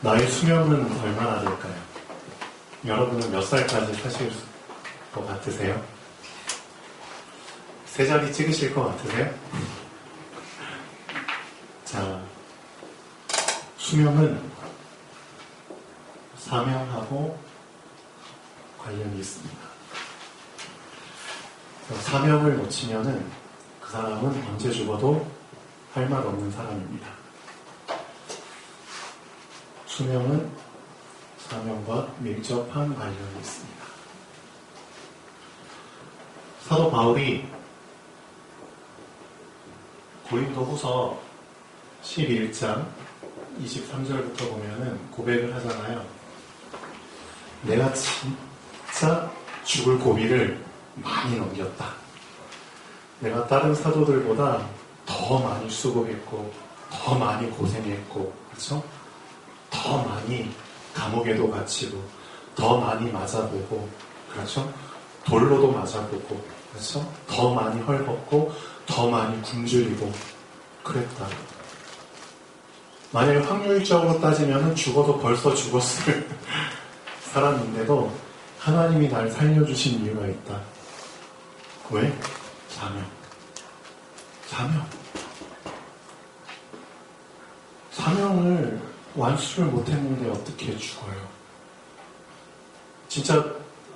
나의 수명은 얼마나 될까요? 여러분은 몇 살까지 사실 것 같으세요? 세 자리 찍으실 것 같으세요? 자, 수명은 사명하고 관련이 있습니다. 사명을 놓치면은 그 사람은 언제 죽어도 할 말 없는 사람입니다. 수명은 사명과 밀접한 관련이 있습니다. 사도 바울이 고린도후서 11장 23절부터 보면은 고백을 하잖아요. 내가 진짜 죽을 고비를 많이 넘겼다. 내가 다른 사도들보다 더 많이 수고했고, 더 많이 고생했고, 그렇죠? 더 많이 감옥에도 갇히고, 더 많이 맞아보고, 그렇죠? 돌로도 맞아보고, 그렇죠? 더 많이 헐벗고, 더 많이 굶주리고, 그랬다. 만약에 확률적으로 따지면 죽어도 벌써 죽었을 사람인데도 하나님이 날 살려주신 이유가 있다. 왜? 사명을 완수를 못했는데 어떻게 죽어요? 진짜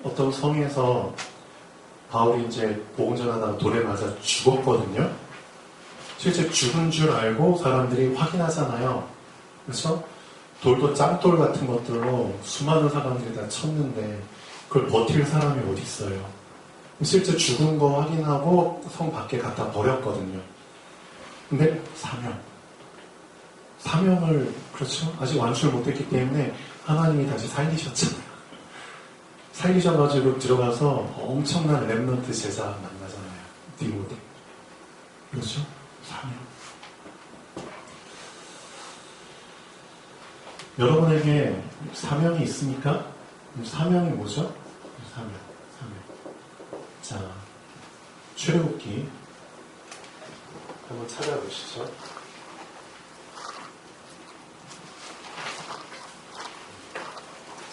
어떤 성에서 바울이 이제 복음 전하다가 돌에 맞아 죽었거든요. 실제 죽은 줄 알고 사람들이 확인하잖아요. 그래서 돌도 짱돌 같은 것들로 수많은 사람들이 다 쳤는데 그걸 버틸 사람이 어디 있어요? 실제 죽은 거 확인하고 성 밖에 갖다 버렸거든요. 근데 사명을 그렇죠? 아직 완수를 못했기 때문에 하나님이 다시 살리셨잖아요. 살리셔가지고 들어가서 엄청난 렘넌트 제자 만나잖아요. 디모데. 그렇죠? 사명. 여러분에게 사명이 있습니까? 사명이 뭐죠? 사명. 자, 출애굽기 한번 찾아보시죠.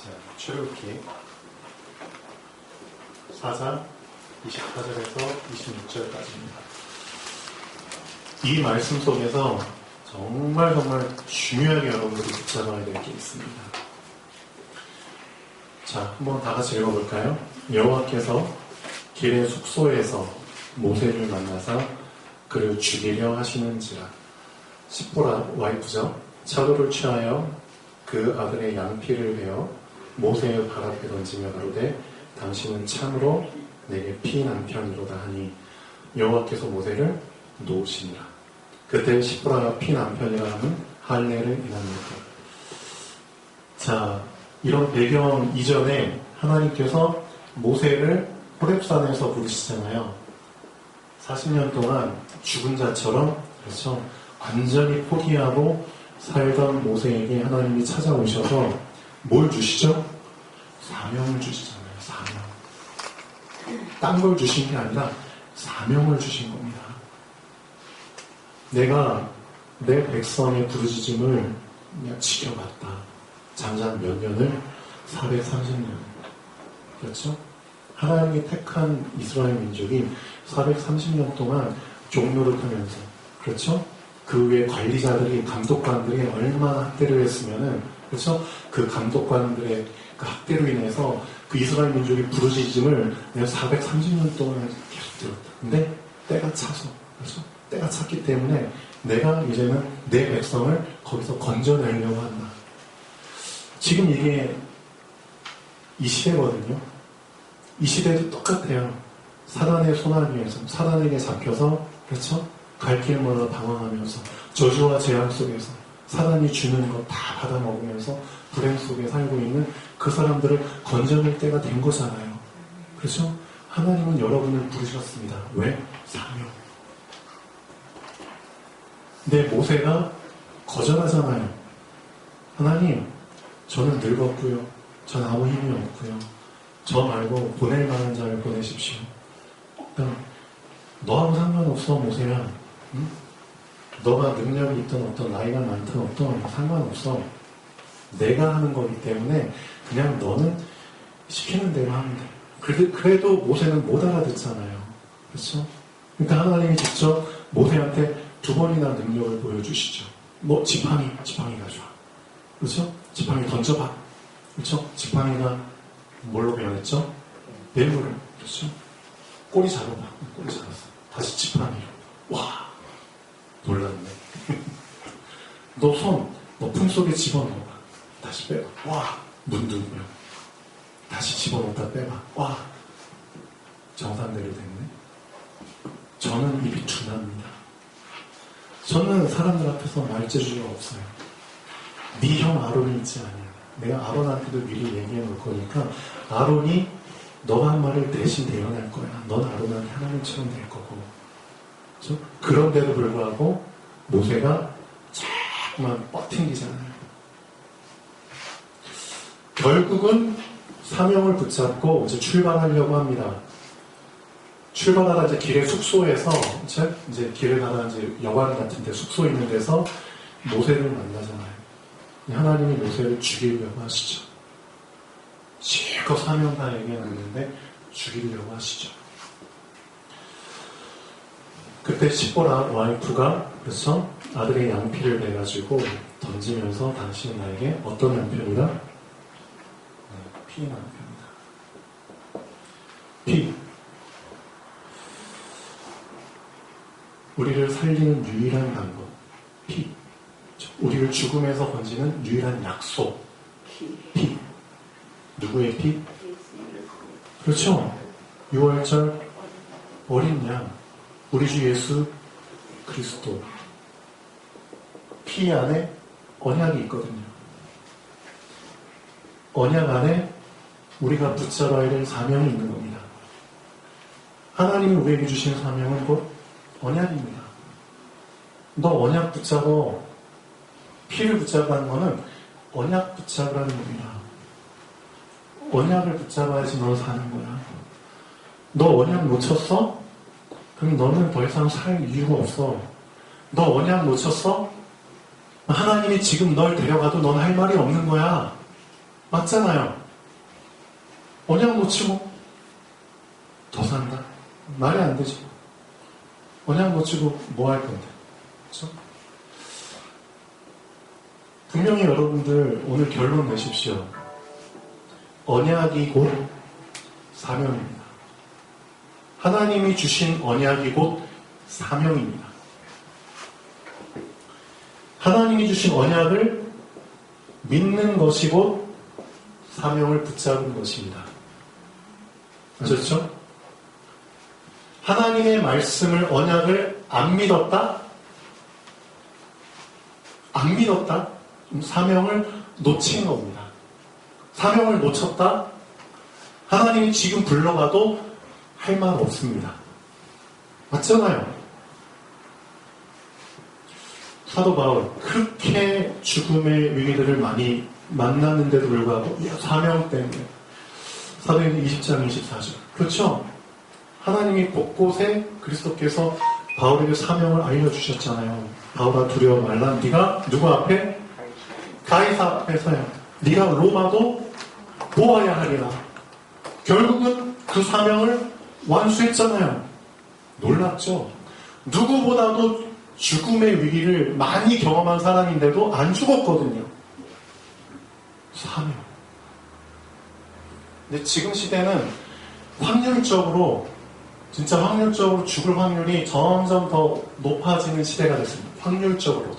자, 출애굽기 4장 24절에서 26절까지입니다. 이 말씀 속에서 정말 중요하게 여러분들이 붙잡아야 될 게 있습니다. 자, 한번 다 같이 읽어볼까요? 여호와께서 길의 숙소에서 모세를 만나사 그를 죽이려 하시는지라. 시보라 와이프죠. 차도를 취하여 그 아들의 양피를 베어 모세의 발 앞에 던지며 가로되 당신은 참으로 내게 피 남편이로다 하니 여호와께서 모세를 놓으시니라. 그때 시보라가 피 남편이라 하는 할례를 인합니다. 자, 이런 배경 이전에 하나님께서 모세를 호렙산에서 부르시잖아요. 40년 동안 죽은 자처럼, 그렇죠? 완전히 포기하고 살던 모세에게 하나님이 찾아오셔서 뭘 주시죠? 사명을 주시잖아요. 사명. 딴 걸 주신 게 아니라 사명을 주신 겁니다. 내가 내 백성의 부르짖음을 그냥 지켜봤다. 잠깐 몇 년을? 430년. 그렇죠? 하나님이 택한 이스라엘 민족이 430년 동안 종노를 하면서, 그렇죠? 그 외에 관리자들이, 감독관들이 얼마나 학대를 했으면은, 그렇죠? 그 감독관들의 그 학대로 인해서 그 이스라엘 민족이 부르짖음을 내가 430년 동안 계속 들었다. 근데 때가 차서, 그렇죠? 때가 찼기 때문에 내가 이제는 내 백성을 거기서 건져내려고 한다. 지금 이게 이 시대거든요. 이 시대도 똑같아요. 사단의 손아귀에서, 사단에게 잡혀서, 그렇죠? 갈 길마다 방황하면서, 저주와 재앙 속에서, 사단이 주는 거 다 받아먹으면서, 불행 속에 살고 있는 그 사람들을 건져낼 때가 된 거잖아요. 그렇죠? 하나님은 여러분을 부르셨습니다. 왜? 사명. 근데 모세가 거절하잖아요. 하나님, 저는 늙었고요. 전 아무 힘이 없고요. 저 말고 보낼 만한 자를 보내십시오. 너하고 상관없어, 모세야. 응? 너가 능력이 있든 어떤 나이가 많든 어떤 상관없어. 내가 하는 거기 때문에 그냥 너는 시키는 대로 하면 돼. 그래도 모세는 못 알아듣잖아요. 그렇죠? 그러니까 하나님이 직접 모세한테 2번이나 능력을 보여주시죠. 뭐 지팡이 가져와. 그렇죠? 지팡이 던져봐. 그렇죠? 지팡이가 뭘로 변했죠? 뱀으로. 그렇죠? 꼬리 잡아봐. 꼬리 잡았어. 다시 지팡이로. 와, 놀랐네. 너 품속에 집어넣어봐. 다시 빼봐. 와, 문둥이요. 다시 집어넣다 빼봐. 와, 정상대로 됐네. 저는 입이 둔합니다. 저는 사람들 앞에서 말재주가 없어요. 네 형 아론이 있지 않냐. 내가 아론한테도 미리 얘기해 놓을 거니까 아론이 너가 한 말을 대신 대언할 거야. 넌 아론한테 하나님처럼 될 거고. 그렇죠? 그런데도 불구하고 모세가 자꾸만 뻗팅기잖아요. 결국은 사명을 붙잡고 이제 출발하려고 합니다. 출발하다 이제 길의 숙소에서 이제 길을 가다 이제 여관 같은데 숙소 있는 데서 모세를 만나잖아요. 하나님이 모세를 죽이려고 하시죠. 실컷 사명 다 얘기하는데 죽이려고 하시죠. 그때 시보라 와이프가 그래서 아들의 양피를 내가지고 던지면서 당신은 나에게 어떤 남편이다? 네, 피 남편이다. 피. 우리를 살리는 유일한 방법. 피. 우리를 죽음에서 건지는 유일한 약속. 피. 누구의 피? 그렇죠. 6월절 어린 양. 우리 주 예수 그리스도. 피 안에 언약이 있거든요. 언약 안에 우리가 붙잡아야 될 사명이 있는 겁니다. 하나님이 우리에게 주신 사명은 곧 언약입니다. 너 언약 붙잡어. 피를 붙잡아는 거는 언약 붙잡으라는 겁니다. 언약을 붙잡아야지 너 사는 거야. 너 언약 놓쳤어? 그럼 너는 더 이상 살 이유가 없어. 너 언약 놓쳤어? 하나님이 지금 널 데려가도 넌 할 말이 없는 거야. 맞잖아요. 언약 놓치고 더 산다? 말이 안 되지. 언약 놓치고 뭐 할 건데? 그렇죠? 분명히 여러분들 오늘 결론 내십시오. 언약이 곧 사명입니다. 하나님이 주신 언약이 곧 사명입니다. 하나님이 주신 언약을 믿는 것이 곧 사명을 붙잡은 것입니다. 아셨죠? 하나님의 말씀을 언약을 안 믿었다? 안 믿었다? 사명을 놓친 겁니다. 사명을 놓쳤다? 하나님이 지금 불러가도 할 말 없습니다. 맞잖아요. 사도 바울 그렇게 죽음의 위기들을 많이 만났는데도 불구하고 사명 때문에 사도행전 20장 24절 그렇죠? 하나님이 곳곳에 그리스도께서 바울에게 사명을 알려주셨잖아요. 바울아 두려워 말라. 네가 누구 앞에? 가이사 앞에서야. 네가 로마도 보아야 하리라. 결국은 그 사명을 완수했잖아요. 놀랍죠? 누구보다도 죽음의 위기를 많이 경험한 사람인데도 안 죽었거든요. 사명. 근데 지금 시대는 확률적으로 진짜 확률적으로 죽을 확률이 점점 더 높아지는 시대가 됐습니다. 확률적으로도.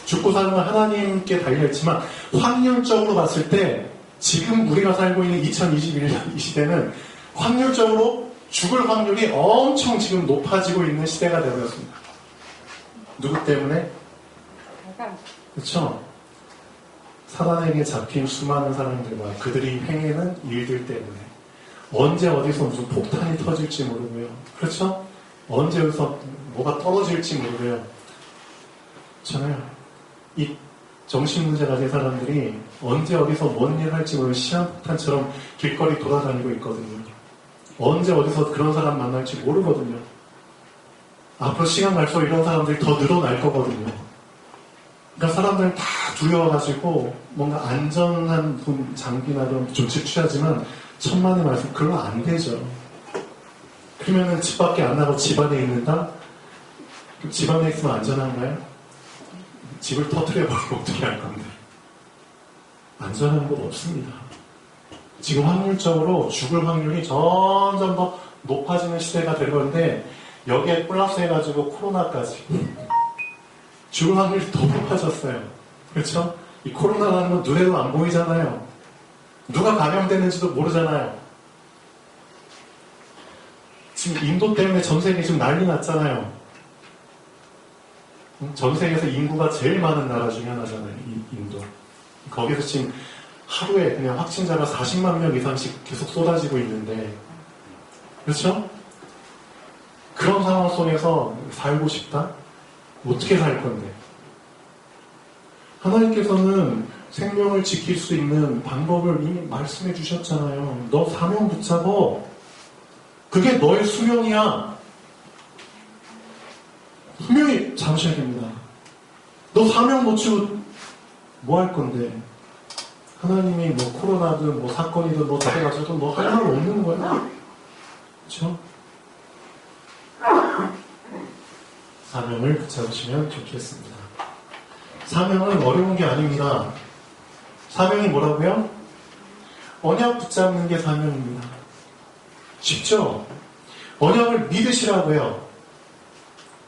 죽고 사는 건 하나님께 달려있지만 확률적으로 봤을 때 지금 우리가 살고 있는 2021년 이 시대는 확률적으로 죽을 확률이 엄청 지금 높아지고 있는 시대가 되어버렸습니다. 누구 때문에? 그렇죠? 사단에게 잡힌 수많은 사람들과 그들이 행하는 일들 때문에 언제 어디서 무슨 폭탄이 터질지 모르고요. 그렇죠? 언제 어디서 뭐가 떨어질지 모르고요. 그렇잖아요. 이 정신문제 가진 사람들이 언제 어디서 뭔 일 할지 모르는 시한폭탄처럼 길거리 돌아다니고 있거든요. 언제 어디서 그런 사람 만날지 모르거든요. 앞으로 시간 갈수록 이런 사람들이 더 늘어날 거거든요. 그러니까 사람들은 다 두려워가지고 뭔가 안전한 돈 장비나 그런 조치 취하지만 천만의 말씀 그러면 안 되죠. 그러면은 집 밖에 안 나가고 집 안에 있는다? 집 안에 있으면 안전한가요? 집을 터뜨려버리면 어떻게 할 건데? 안전한 곳 없습니다. 지금 확률적으로 죽을 확률이 점점 더 높아지는 시대가 될 건데 여기에 플러스 해가지고 코로나까지 죽을 확률이 더 높아졌어요. 그렇죠? 이 코로나라는 건 눈에도 안 보이잖아요. 누가 감염됐는지도 모르잖아요. 지금 인도 때문에 전 세계 지금 난리 났잖아요. 전 세계에서 인구가 제일 많은 나라 중에 하나잖아요. 인도. 거기서 지금 하루에 그냥 확진자가 40만 명 이상씩 계속 쏟아지고 있는데, 그렇죠? 그런 상황 속에서 살고 싶다? 어떻게 살 건데? 하나님께서는 생명을 지킬 수 있는 방법을 이미 말씀해 주셨잖아요. 너 사명 붙잡어. 그게 너의 수명이야. 분명히 잡으셔야 됩니다. 너 사명 놓치고 뭐 할 건데? 하나님이 뭐 코로나든 뭐 사건이든 뭐 다해가지고 너 할 말 없는 거야. 그렇죠? 사명을 붙잡으시면 좋겠습니다. 사명은 어려운 게 아닙니다. 사명이 뭐라고요? 언약 붙잡는 게 사명입니다. 쉽죠? 언약을 믿으시라고요.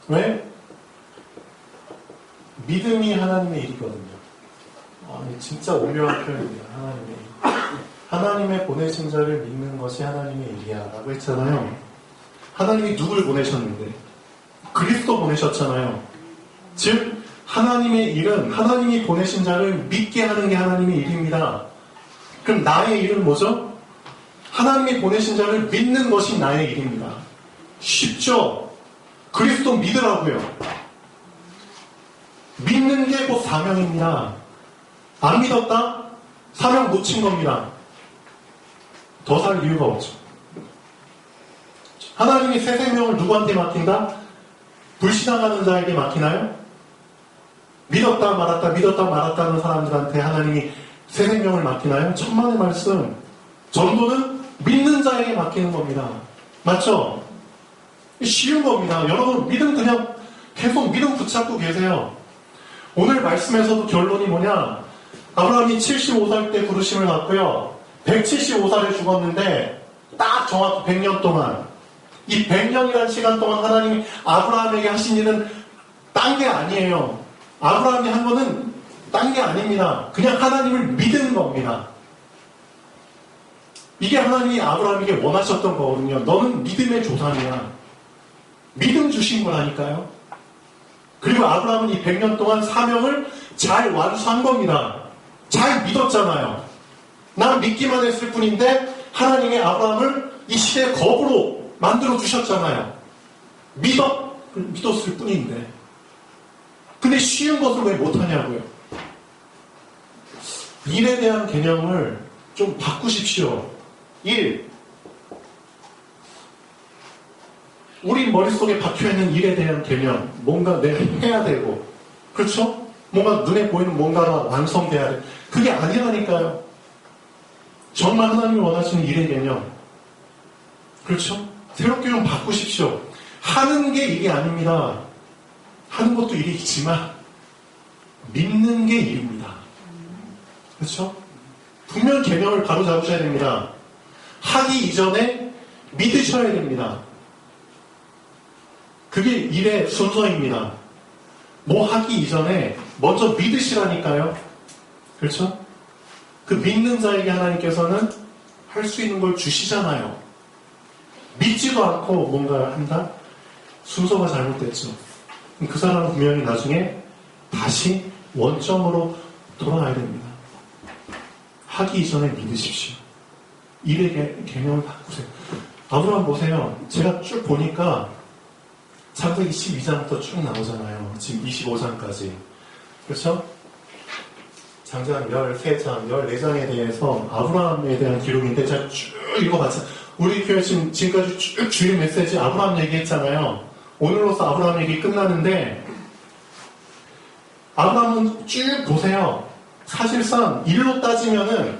왜? 믿음이 하나님의 일이거든요. 진짜 오묘한 표현입니다. 하나님의 일. 하나님의 보내신 자를 믿는 것이 하나님의 일이야 라고 했잖아요. 하나님이 누굴 보내셨는데? 그리스도 보내셨잖아요. 즉 하나님의 일은 하나님이 보내신 자를 믿게 하는 게 하나님의 일입니다. 그럼 나의 일은 뭐죠? 하나님이 보내신 자를 믿는 것이 나의 일입니다. 쉽죠? 그리스도 믿으라고요. 믿는 게 곧 사명입니다. 안 믿었다? 사명 놓친 겁니다. 더 살 이유가 없죠. 하나님이 새 생명을 누구한테 맡긴다? 불신앙하는 자에게 맡기나요? 믿었다 말았다는 사람들한테 하나님이 새 생명을 맡기나요? 천만의 말씀. 전도는 믿는 자에게 맡기는 겁니다. 맞죠? 쉬운 겁니다. 여러분 믿음 그냥 계속 믿음 붙잡고 계세요. 오늘 말씀에서도 결론이 뭐냐? 아브라함이 75살 때 부르심을 받고요. 175살에 죽었는데 딱 정확히 100년 동안 이 100년이라는 시간 동안 하나님이 아브라함에게 하신 일은 딴 게 아니에요. 아브라함이 한 거는 딴 게 아닙니다. 그냥 하나님을 믿은 겁니다. 이게 하나님이 아브라함에게 원하셨던 거거든요. 너는 믿음의 조상이야. 믿음 주신 거라니까요. 그리고 아브라함은 이 100년 동안 사명을 잘 완수한 겁니다. 잘 믿었잖아요. 난 믿기만 했을 뿐인데 하나님이 아브라함을 이 시대의 거부로 만들어 주셨잖아요. 믿었을 뿐인데. 근데 쉬운 것을 왜 못하냐고요. 일에 대한 개념을 좀 바꾸십시오. 일. 우리 머릿속에 박혀있는 일에 대한 개념, 뭔가 내가 해야 되고, 그렇죠? 뭔가 눈에 보이는 뭔가가 완성돼야 돼. 그게 아니라니까요. 정말 하나님이 원하시는 일의 개념. 그렇죠? 새롭게 좀 바꾸십시오. 하는 게 일이 아닙니다. 하는 것도 일이지만 믿는 게 일입니다. 그렇죠? 분명 개념을 바로 잡으셔야 됩니다. 하기 이전에 믿으셔야 됩니다. 그게 일의 순서입니다. 뭐 하기 이전에 먼저 믿으시라니까요. 그렇죠? 그 믿는 자에게 하나님께서는 할 수 있는 걸 주시잖아요. 믿지도 않고 뭔가 한다? 순서가 잘못됐죠. 그 사람은 분명히 나중에 다시 원점으로 돌아가야 됩니다. 하기 이전에 믿으십시오. 일의 개념을 바꾸세요. 아브라함 보세요. 제가 쭉 보니까 창세기 12장부터 쭉 나오잖아요. 지금 25장까지. 그렇죠? 장장 13장, 14장에 대해서 아브라함에 대한 기록인데 제가 쭉 읽어봤어요. 우리 교회 지금까지 쭉 주일 메시지 아브라함 얘기했잖아요. 오늘로서 아브라함 얘기 끝나는데 아브라함은 쭉 보세요. 사실상 일로 따지면은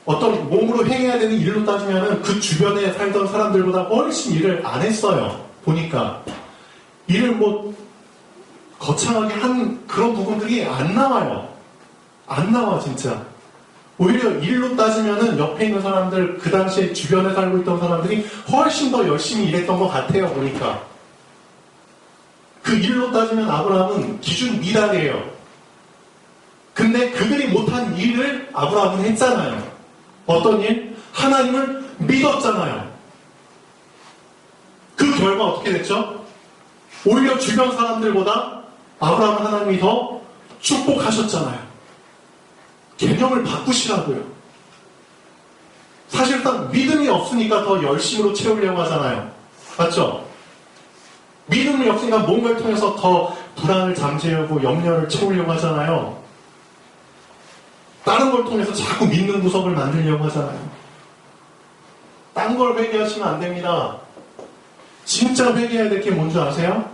어떤 몸으로 행해야 되는 일로 따지면은 그 주변에 살던 사람들보다 훨씬 일을 안 했어요. 보니까 일을 뭐 거창하게 한 그런 부분들이 안 나와요. 안 나와 진짜. 오히려 일로 따지면은 옆에 있는 사람들, 그 당시에 주변에 살고 있던 사람들이 훨씬 더 열심히 일했던 것 같아요. 보니까 그 일로 따지면 아브라함은 기준 미달이에요. 근데 그들이 못한 일을 아브라함은 했잖아요. 어떤 일? 하나님을 믿었잖아요. 그 결과 어떻게 됐죠? 오히려 주변 사람들보다 아브라함 하나님이 더 축복하셨잖아요. 개념을 바꾸시라고요. 사실상 믿음이 없으니까 더 열심으로 채우려고 하잖아요. 맞죠? 믿음이 없으니까 뭔가를 통해서 더 불안을 잠재우고 염려를 채우려고 하잖아요. 다른 걸 통해서 자꾸 믿는 구석을 만들려고 하잖아요. 딴 걸 회개하시면 안 됩니다. 진짜 회개해야 될 게 뭔지 아세요?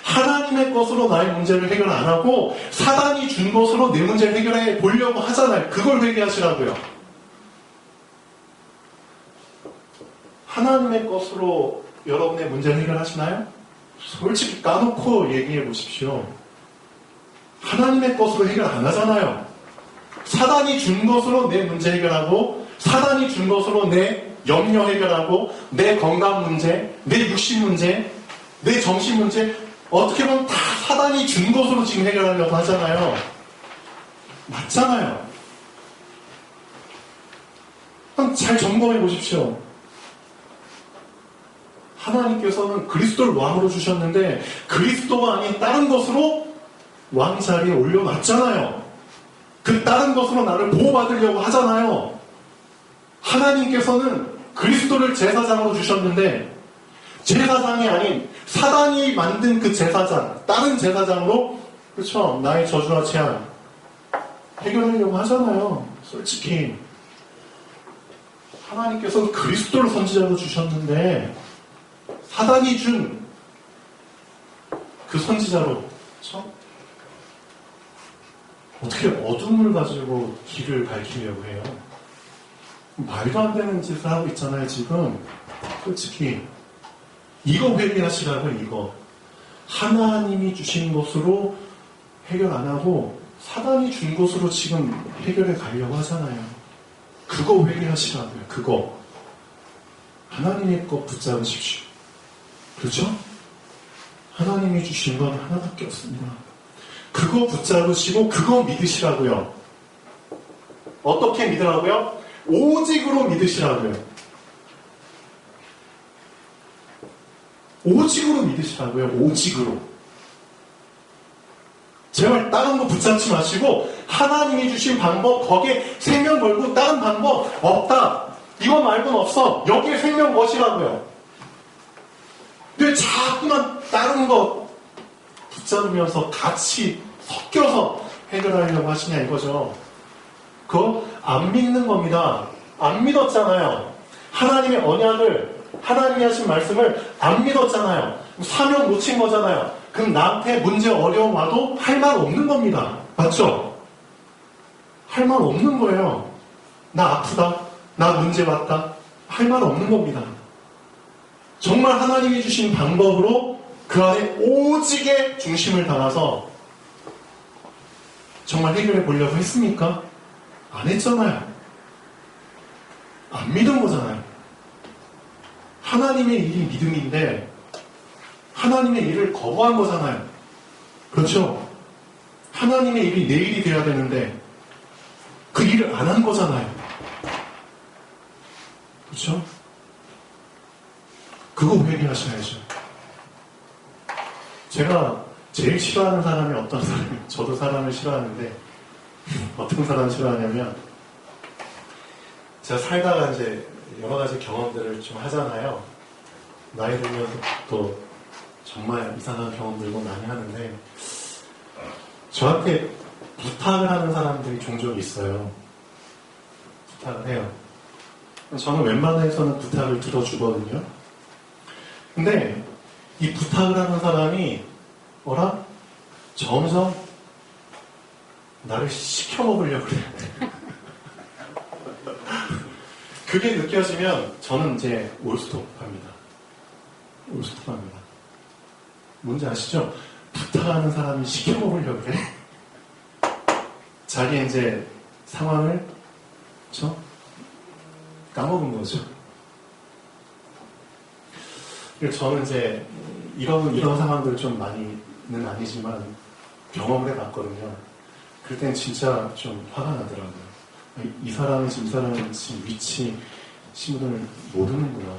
하나님의 것으로 나의 문제를 해결 안 하고 사단이 준 것으로 내 문제를 해결해 보려고 하잖아요. 그걸 회개하시라고요. 하나님의 것으로 여러분의 문제를 해결하시나요? 솔직히 까놓고 얘기해 보십시오. 하나님의 것으로 해결 안 하잖아요. 사단이 준 것으로 내 문제 해결하고 사단이 준 것으로 내 염려 해결하고 내 건강 문제, 내 육신 문제, 내 정신 문제 어떻게 보면 다 사단이 준 것으로 지금 해결하려고 하잖아요. 맞잖아요. 한번 잘 점검해 보십시오. 하나님께서는 그리스도를 왕으로 주셨는데 그리스도가 아닌 다른 것으로 왕 자리에 올려놨잖아요. 그 다른 것으로 나를 보호받으려고 하잖아요. 하나님께서는 그리스도를 제사장으로 주셨는데 제사장이 아닌 사단이 만든 그 제사장, 다른 제사장으로 그렇죠. 나의 저주와 재앙 해결하려고 하잖아요. 솔직히 하나님께서는 그리스도를 선지자로 주셨는데 사단이 준 그 선지자로 그렇죠? 어떻게 어둠을 가지고 길을 밝히려고 해요? 말도 안 되는 짓을 하고 있잖아요, 지금. 솔직히. 이거 회개하시라고, 이거. 하나님이 주신 것으로 해결 안 하고, 사단이 준 것으로 지금 해결해 가려고 하잖아요. 그거 회개하시라고요, 그거. 하나님의 것 붙잡으십시오. 그렇죠? 하나님이 주신 건 하나밖에 없습니다. 그거 붙잡으시고 그거 믿으시라고요. 어떻게 믿으라고요? 오직으로 믿으시라고요. 오직으로 믿으시라고요. 오직으로. 제발 다른 거 붙잡지 마시고 하나님이 주신 방법 거기에 생명 걸고 다른 방법 없다. 이거 말고는 없어. 여기에 생명 것이라고요. 왜 자꾸만 다른 거 붙잡으면서 같이 섞여서 해결하려고 하시냐 이거죠. 그거 안 믿는 겁니다. 안 믿었잖아요. 하나님의 언약을, 하나님이 하신 말씀을 안 믿었잖아요. 사명 놓친 거잖아요. 그럼 나한테 문제 어려움 와도 할 말 없는 겁니다. 맞죠? 할 말 없는 거예요. 나 아프다. 나 문제 왔다. 할 말 없는 겁니다. 정말 하나님이 주신 방법으로 그 안에 오직의 중심을 담아서 정말 해결해 보려고 했습니까? 안 했잖아요. 안 믿은 거잖아요. 하나님의 일이 믿음인데 하나님의 일을 거부한 거잖아요. 그렇죠? 하나님의 일이 내 일이 돼야 되는데 그 일을 안 한 거잖아요. 그렇죠? 그거 회개하셔야죠. 제가 제일 싫어하는 사람이 어떤 사람이에요? 저도 사람을 싫어하는데 어떤 사람 싫어하냐면 제가 살다가 이제 여러 가지 경험들을 좀 하잖아요. 나이 들면서 또 정말 이상한 경험들도 많이 하는데 저한테 부탁을 하는 사람들이 종종 있어요. 부탁을 해요. 저는 웬만해서는 부탁을 들어주거든요. 근데 이 부탁을 하는 사람이 점점 나를 시켜먹으려고 그래. 그게 느껴지면 저는 이제 올스톱합니다. 올스톱합니다. 뭔지 아시죠? 부탁하는 사람이 시켜먹으려고 그래. 자기 이제 상황을 까먹은 거죠. 그래서 저는 이제 이런 상황들 좀 많이는 아니지만 경험을 해봤거든요. 그럴 땐 진짜 좀 화가 나더라고요. 이 사람은 지금 위치 신분을 모르는구나.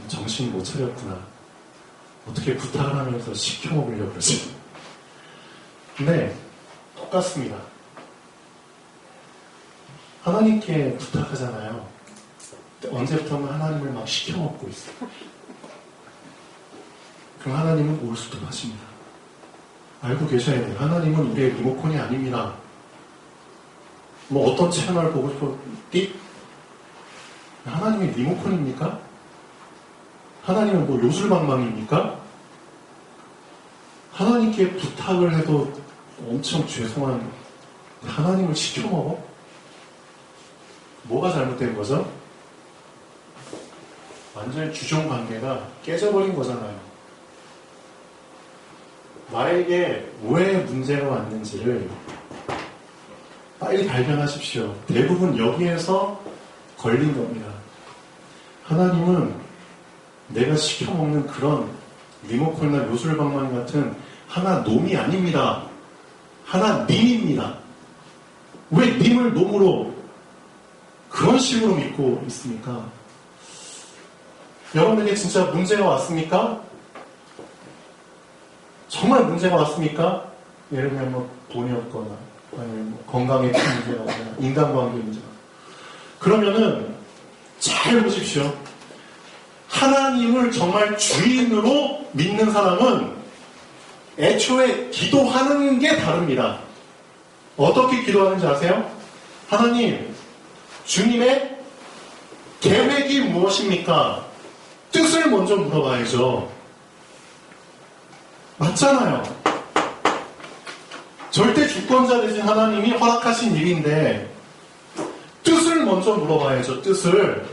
정신 못 차렸구나. 어떻게 부탁을 하면서 시켜먹으려고 그러지? 근데 똑같습니다. 하나님께 부탁하잖아요. 언제부턴가 하나님을 막 시켜먹고 있어요. 그럼 하나님은 올수도 하십니다. 알고 계셔야 돼요. 하나님은 우리의 리모컨이 아닙니다. 뭐 어떤 채널 보고 싶어? 띡? 하나님의 리모컨입니까? 하나님은 뭐 요술방망이입니까? 하나님께 부탁을 해도 엄청 죄송한 하나님을 시켜먹어? 뭐가 잘못된 거죠? 완전히 주종 관계가 깨져버린 거잖아요. 나에게 왜 문제가 왔는지를 빨리 발견하십시오. 대부분 여기에서 걸린 겁니다. 하나님은 내가 시켜먹는 그런 리모컨이나 요술방망이 같은 하나 놈이 아닙니다. 하나 님입니다. 왜 님을 놈으로 그런 식으로 믿고 있습니까? 여러분에게 진짜 문제가 왔습니까? 정말 문제가 왔습니까? 예를 들면 뭐 돈이 없거나 아니면 뭐 건강에 큰 문제가 오거나 인간관계 문제가. 그러면은 잘 보십시오. 하나님을 정말 주인으로 믿는 사람은 애초에 기도하는 게 다릅니다. 어떻게 기도하는지 아세요? 하나님, 주님의 계획이 무엇입니까? 뜻을 먼저 물어봐야죠. 맞잖아요. 절대 주권자 되신 하나님이 허락하신 일인데 뜻을 먼저 물어봐야죠. 뜻을.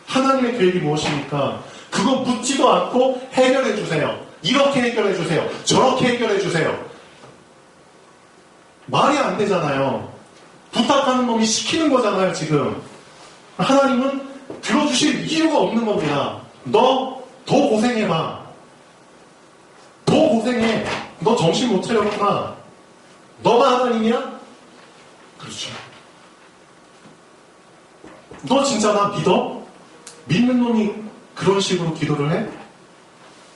하나님의 계획이 무엇입니까? 그거 묻지도 않고 해결해 주세요. 이렇게 해결해 주세요. 저렇게 해결해 주세요. 말이 안 되잖아요. 부탁하는 놈이 시키는 거잖아요, 지금. 하나님은 들어주실 이유가 없는 겁니다. 너 더 고생해봐. 더 고생해. 너 정신 못 차렸구나. 너가 하나님이야? 그렇죠. 너 진짜 나 믿어? 믿는 놈이 그런 식으로 기도를 해?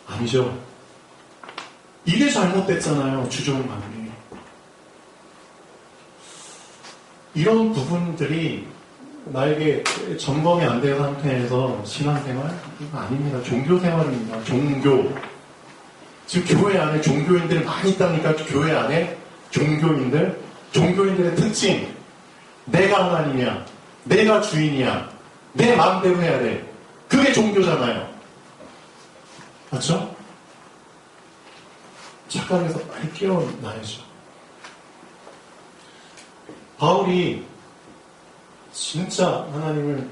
아니죠. 이게 잘못됐잖아요. 주종관계. 이런 부분들이 나에게 점검이 안 된 상태에서 신앙생활? 이거 아닙니다. 종교생활입니다. 종교. 지금 교회 안에 종교인들이 많이 있다니까. 교회 안에 종교인들. 종교인들의 특징. 내가 하나님이야. 내가 주인이야. 내 마음대로 해야 돼. 그게 종교잖아요. 맞죠? 착각해서 빨리 깨어나야죠. 바울이 진짜 하나님을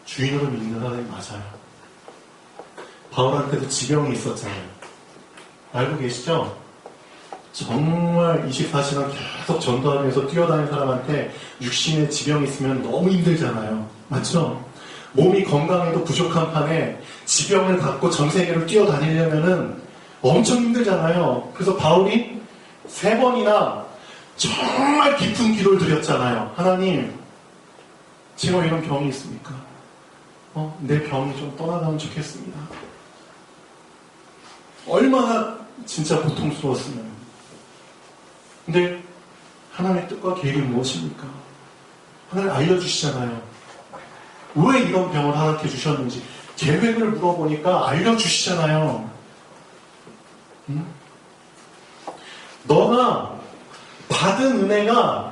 주인으로 믿는 사람이 맞아요. 바울한테도 지병이 있었잖아요. 알고 계시죠? 정말 24시간 계속 전도하면서 뛰어다니는 사람한테 육신의 지병이 있으면 너무 힘들잖아요. 맞죠? 몸이 건강해도 부족한 판에 지병을 갖고 전 세계를 뛰어다니려면은 엄청 힘들잖아요. 그래서 바울이 3번이나 정말 깊은 기도를 드렸잖아요. 하나님, 제가 이런 병이 있습니까? 내 병이 좀 떠나가면 좋겠습니다. 얼마나 진짜 고통스러웠으면. 근데 하나님의 뜻과 계획이 무엇입니까? 하나님 알려주시잖아요. 왜 이런 병을 허락해 주셨는지 계획을 물어보니까 알려주시잖아요. 응? 너가 받은 은혜가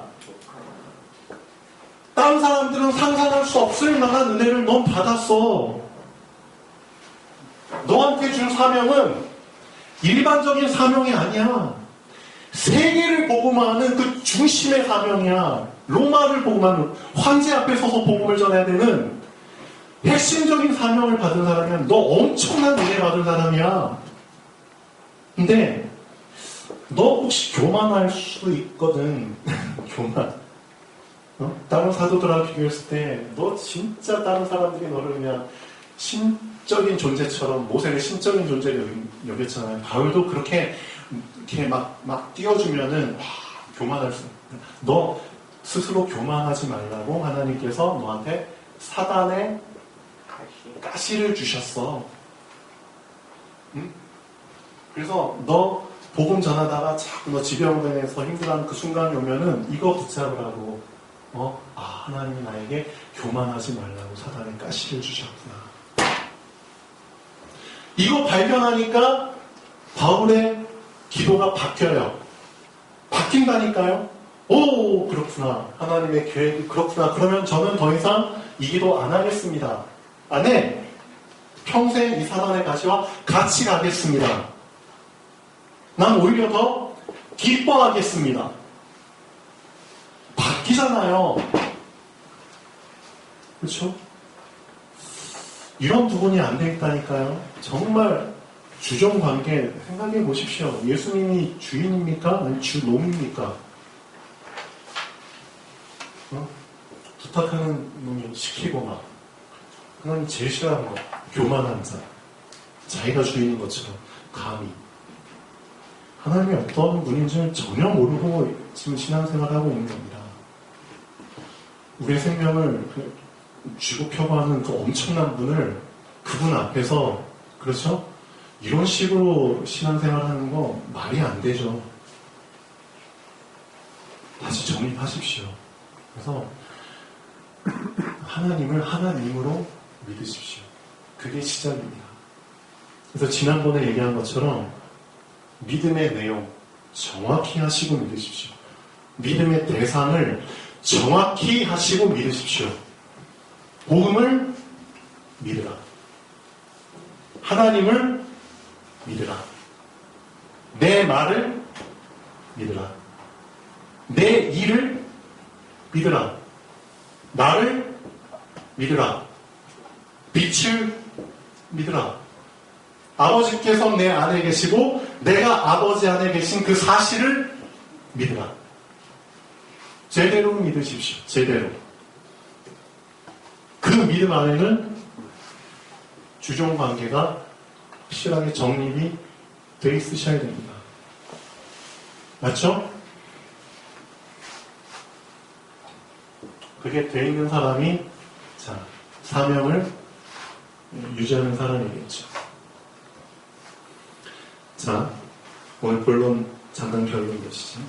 다른 사람들은 상상할 수 없을 만한 은혜를 넌 받았어. 너한테 준 사명은 일반적인 사명이 아니야. 세계를 복음화하는 그 중심의 사명이야. 로마를 복음하는, 황제 앞에 서서 복음을 전해야 되는 핵심적인 사명을 받은 사람이야. 너 엄청난 은혜 받은 사람이야. 근데 너 혹시 교만할 수도 있거든. 교만. 다른 사도들하고 비교했을 때 너 진짜 다른 사람들이 너를 그냥 신적인 존재처럼, 모세를 신적인 존재로 여겼잖아요. 바울도 그렇게 이렇게 막 띄워주면은 교만할 수. 너 스스로 교만하지 말라고 하나님께서 너한테 사단의 가시를 주셨어. 응? 그래서 너 복음 전하다가 자꾸 너 지병원에서 힘들어하는 그 순간이 오면은 이거 붙잡으라고. 하나님이 나에게 교만하지 말라고 사단의 가시를 주셨구나. 이거 발견하니까 바울의 기도가 바뀌어요. 바뀐다니까요. 오, 그렇구나. 하나님의 계획이 그렇구나. 그러면 저는 더 이상 이 기도 안 하겠습니다. 안 해. 평생 이 사단의 가시와 같이 가겠습니다. 난 오히려 더 기뻐하겠습니다. 바뀌잖아요. 그렇죠? 이런 부분이 안 되겠다니까요. 정말 주종관계 생각해 보십시오. 예수님이 주인입니까? 아니면 주놈입니까? 부탁하는 놈이 시키고 막 하나님 제일 싫어하는 거 교만한 자, 자기가 주인인 것처럼 감히. 하나님이 어떤 분인지를 전혀 모르고 지금 신앙생활을 하고 있는 겁니다. 우리의 생명을 쥐고 펴고하는 그 엄청난 분을 그분 앞에서, 그렇죠? 이런 식으로 신앙생활하는 거 말이 안 되죠. 다시 정립하십시오. 그래서 하나님을 하나님으로 믿으십시오. 그게 시작입니다. 그래서 지난번에 얘기한 것처럼 믿음의 내용 정확히 하시고 믿으십시오. 믿음의 대상을 정확히 하시고 믿으십시오. 복음을 믿으라. 하나님을 믿으라. 내 말을 믿으라. 내 일을 믿으라. 나를 믿으라. 빛을 믿으라. 아버지께서 내 안에 계시고 내가 아버지 안에 계신 그 사실을 믿으라. 제대로 믿으십시오. 제대로. 그 믿음 안에는 주종관계가 확실하게 정립이 돼 있으셔야 됩니다. 맞죠? 그게 돼 있는 사람이 사명을 유지하는 사람이겠죠. 자, 오늘 본론 잠깐 결론 보시죠.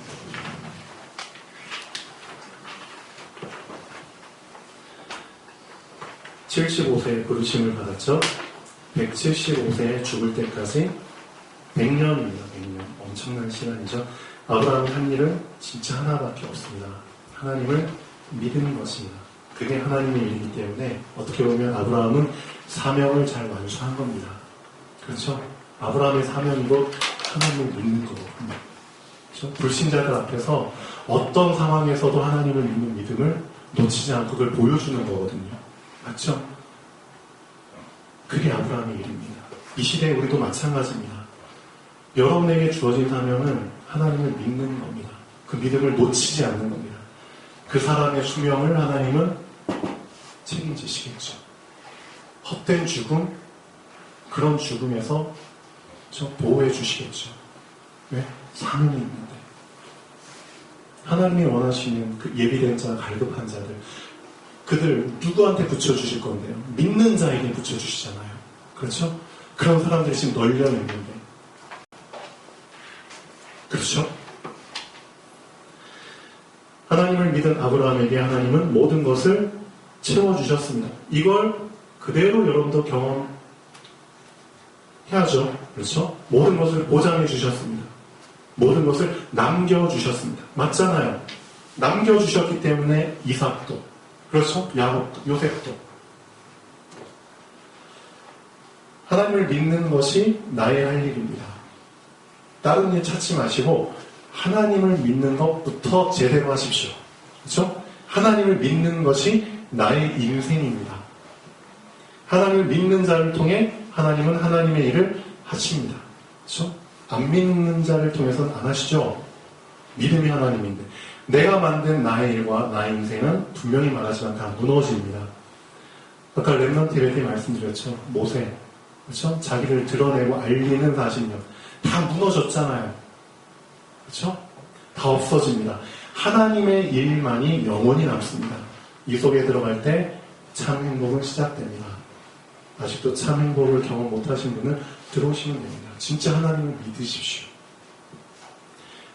75세에 부르심을 받았죠. 175세에 죽을 때까지 100년입니다. 100년. 엄청난 시간이죠. 아브라함이 한 일은 진짜 하나밖에 없습니다. 하나님을 믿는 것입니다. 그게 하나님의 일이기 때문에 어떻게 보면 아브라함은 사명을 잘 완수한 겁니다. 그렇죠? 아브라함의 사명이고 하나님을 믿는 거거든요. 그렇죠? 불신자들 앞에서 어떤 상황에서도 하나님을 믿는 믿음을 놓치지 않고 그걸 보여주는 거거든요. 맞죠? 그게 아브라함의 일입니다. 이 시대에 우리도 마찬가지입니다. 여러분에게 주어진 사명은 하나님을 믿는 겁니다. 그 믿음을 놓치지 않는 겁니다. 그 사람의 수명을 하나님은 책임지시겠죠. 헛된 죽음, 그런 죽음에서 보호해 주시겠죠. 왜? 사명이 있는데. 하나님이 원하시는 그 예비된 자, 갈급한 자들, 그들 누구한테 붙여주실 건데요? 믿는 자에게 붙여주시잖아요. 그렇죠? 그런 사람들이 지금 널려 있는데. 그렇죠? 하나님을 믿은 아브라함에게 하나님은 모든 것을 채워주셨습니다. 이걸 그대로 여러분도 경험해야죠. 그렇죠? 모든 것을 보장해 주셨습니다. 모든 것을 남겨주셨습니다. 맞잖아요. 남겨주셨기 때문에 이삭도, 그렇죠? 야곱도, 요셉도. 하나님을 믿는 것이 나의 할 일입니다. 다른 일 찾지 마시고 하나님을 믿는 것부터 제대로 하십시오. 그렇죠? 하나님을 믿는 것이 나의 인생입니다. 하나님을 믿는 자를 통해 하나님은 하나님의 일을 하십니다. 그렇죠? 안 믿는 자를 통해서는 안 하시죠. 믿음이 하나님인데 내가 만든 나의 일과 나의 인생은 분명히 말하지만 다 무너집니다. 아까 렘넌트 예배 때 말씀드렸죠. 모세, 그렇죠? 자기를 드러내고 알리는 40년 다 무너졌잖아요. 그렇죠? 다 없어집니다. 하나님의 일만이 영원히 남습니다. 이 속에 들어갈 때 참 행복은 시작됩니다. 아직도 참 행복을 경험 못하신 분은 들어오시면 됩니다. 진짜 하나님을 믿으십시오.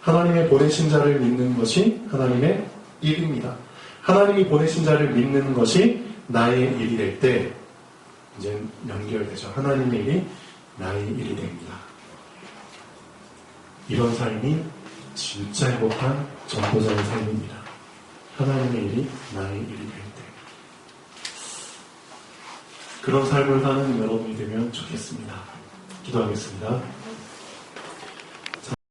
하나님의 보내신 자를 믿는 것이 하나님의 일입니다. 하나님이 보내신 자를 믿는 것이 나의 일이 될 때 이제 연결되죠. 하나님의 일이 나의 일이 됩니다. 이런 삶이 진짜 행복한 전도자의 삶입니다. 하나님의 일이 나의 일이 될 때. 그런 삶을 사는 여러분이 되면 좋겠습니다. 기도하겠습니다.